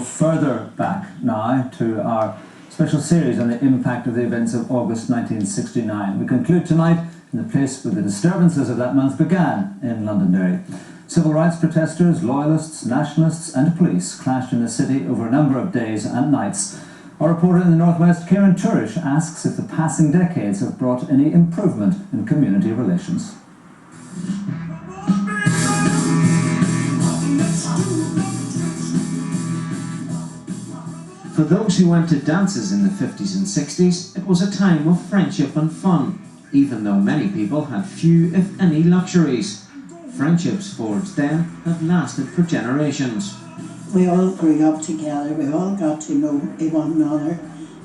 further back now to our special series on the impact of the events of August 1969. We conclude tonight in the place where the disturbances of that month began in Londonderry. Civil rights protesters, loyalists, nationalists and police clashed in the city over a number of days and nights. Our reporter in the northwest, Kieran Turish, asks if the passing decades have brought any improvement in community relations. For those who went to dances in the 50s and 60s, it was a time of friendship and fun, even though many people had few, if any, luxuries. Friendships forged then have lasted for generations. We all grew up together, we all got to know one another.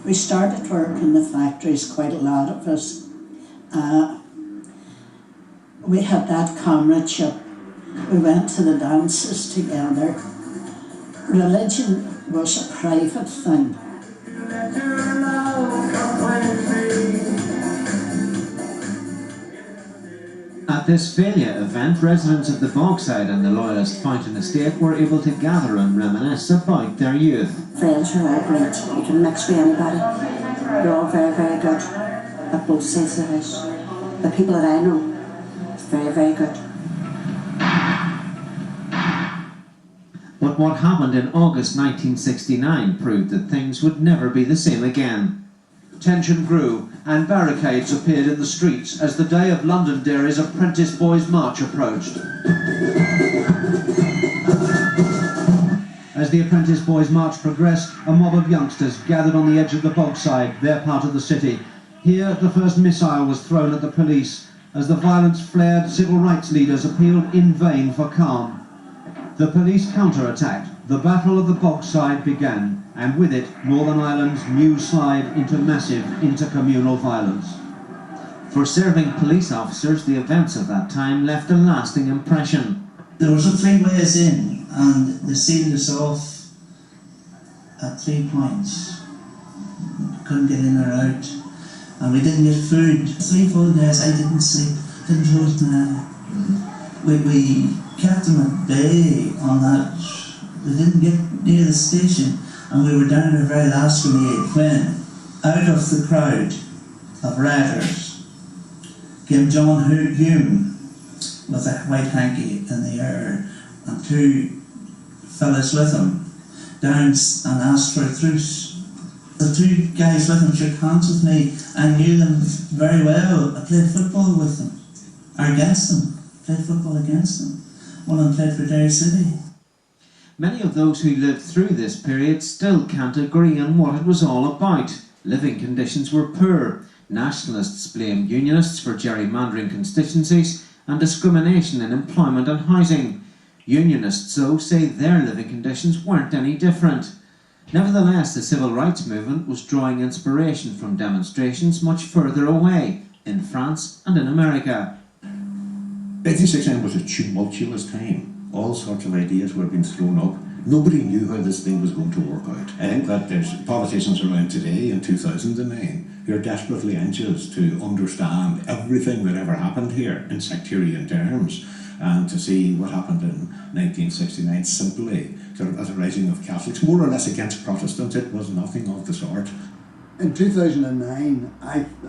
We started work in the factories, quite a lot of us. We had that comradeship. We went to the dances together. Religion was a private thing. At this failure event, residents of the Bogside and the Loyalist Fountain Estate were able to gather and reminisce about their youth. Friends are all great. You can mix with anybody. They're all very, very good at both sides of the house. The people that I know, it's very, very good. But what happened in August 1969 proved that things would never be the same again. Tension grew and barricades appeared in the streets as the day of Londonderry's Apprentice Boys' March approached. As the Apprentice Boys' March progressed, a mob of youngsters gathered on the edge of the Bogside, their part of the city. Here, the first missile was thrown at the police. As the violence flared, civil rights leaders appealed in vain for calm. The police counter-attacked. The Battle of the Bogside began, and with it, Northern Ireland's new slide into massive intercommunal violence. For serving police officers, the events of that time left a lasting impression. There was a 3 ways in, and they sealed us off at 3 points. Couldn't get in or out, and we didn't get food. 3 full days I didn't sleep, didn't close my eye. We kept them at bay on that. We didn't get near the station, and we were down to the very last grenade when, out of the crowd of rioters, came John Hume with a white hanky in the air and 2 fellas with him down and asked for a truce. The 2 guys with him shook hands with me. I knew them very well. I played football with them, or against them. Played football against them. One of them played for Derry City. Many of those who lived through this period still can't agree on what it was all about. Living conditions were poor. Nationalists blamed unionists for gerrymandering constituencies and discrimination in employment and housing. Unionists, though, say their living conditions weren't any different. Nevertheless, the civil rights movement was drawing inspiration from demonstrations much further away, in France and in America. 1969 was a tumultuous time. All sorts of ideas were being thrown up. Nobody knew how this thing was going to work out. I think that there's politicians around today in 2009 who are desperately anxious to understand everything that ever happened here in sectarian terms, and to see what happened in 1969 simply sort of as a rising of Catholics, more or less against Protestants. It was nothing of the sort. In 2009,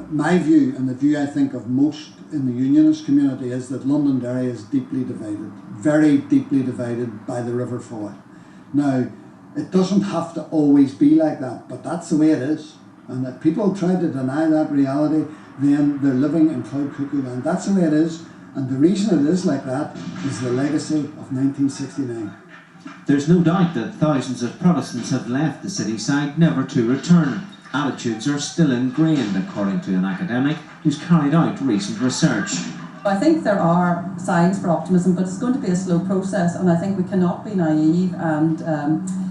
my view, and the view I think of most in the unionist community, is that Londonderry is deeply divided, very deeply divided by the River Foy. Now, it doesn't have to always be like that, but that's the way it is. And if people try to deny that reality, then they're living in cloud cuckoo land. That's the way it is, and the reason it is like that is the legacy of 1969. There's no doubt that thousands of Protestants have left the city side never to return. Attitudes are still ingrained, according to an academic who's carried out recent research. I think there are signs for optimism, but it's going to be a slow process, and I think we cannot be naive and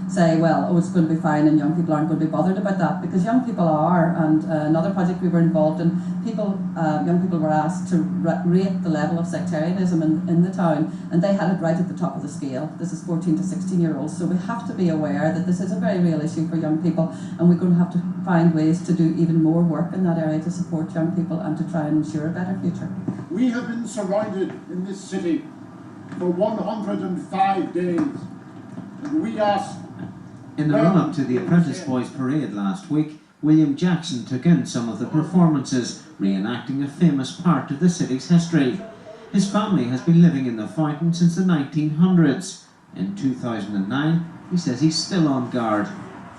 say, well, oh, it's going to be fine and young people aren't going to be bothered about that, because young people are. And another project we were involved in, young people were asked to rate the level of sectarianism in the town, and they had it right at the top of the scale. This is 14 to 16-year-olds, so we have to be aware that this is a very real issue for young people, and we're going to have to find ways to do even more work in that area to support young people and to try and ensure a better future. We have been surrounded in this city for 105 days, and we ask In the run-up to the Apprentice Boys Parade last week, William Jackson took in some of the performances, reenacting a famous part of the city's history. His family has been living in the fountain since the 1900s. In 2009, he says he's still on guard.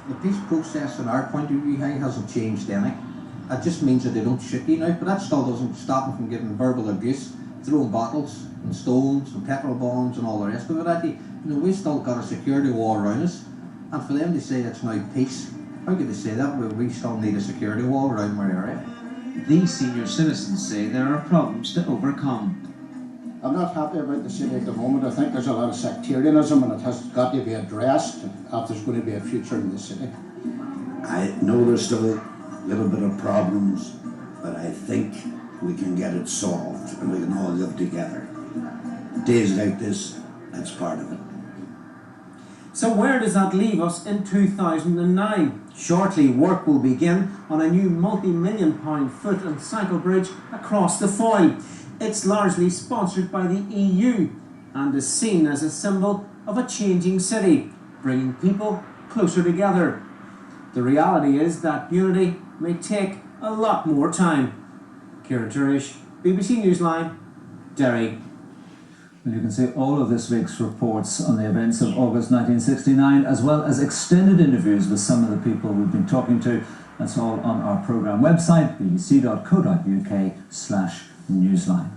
The peace process from our point of view hasn't changed any. It just means that they don't shoot you now, but that still doesn't stop them from giving verbal abuse, throwing bottles and stones and petrol bombs and all the rest of it. We've still got a security wall around us, and for them to say it's now peace, how could they say that when we still need a security wall around our area? These senior citizens say there are problems to overcome. I'm not happy about the city at the moment. I think there's a lot of sectarianism and it has got to be addressed if there's going to be a future in the city. I know there's still a little bit of problems, but I think we can get it solved and we can all live together. Days like this, that's part of it. So where does that leave us in 2009? Shortly, work will begin on a new multi-million-pound foot and cycle bridge across the Foyle. It's largely sponsored by the EU and is seen as a symbol of a changing city, bringing people closer together. The reality is that unity may take a lot more time. Kieran Turish, BBC Newsline, Derry. Well, you can see all of this week's reports on the events of August 1969, as well as extended interviews with some of the people we've been talking to. That's all on our programme website, bbc.co.uk/Newsline.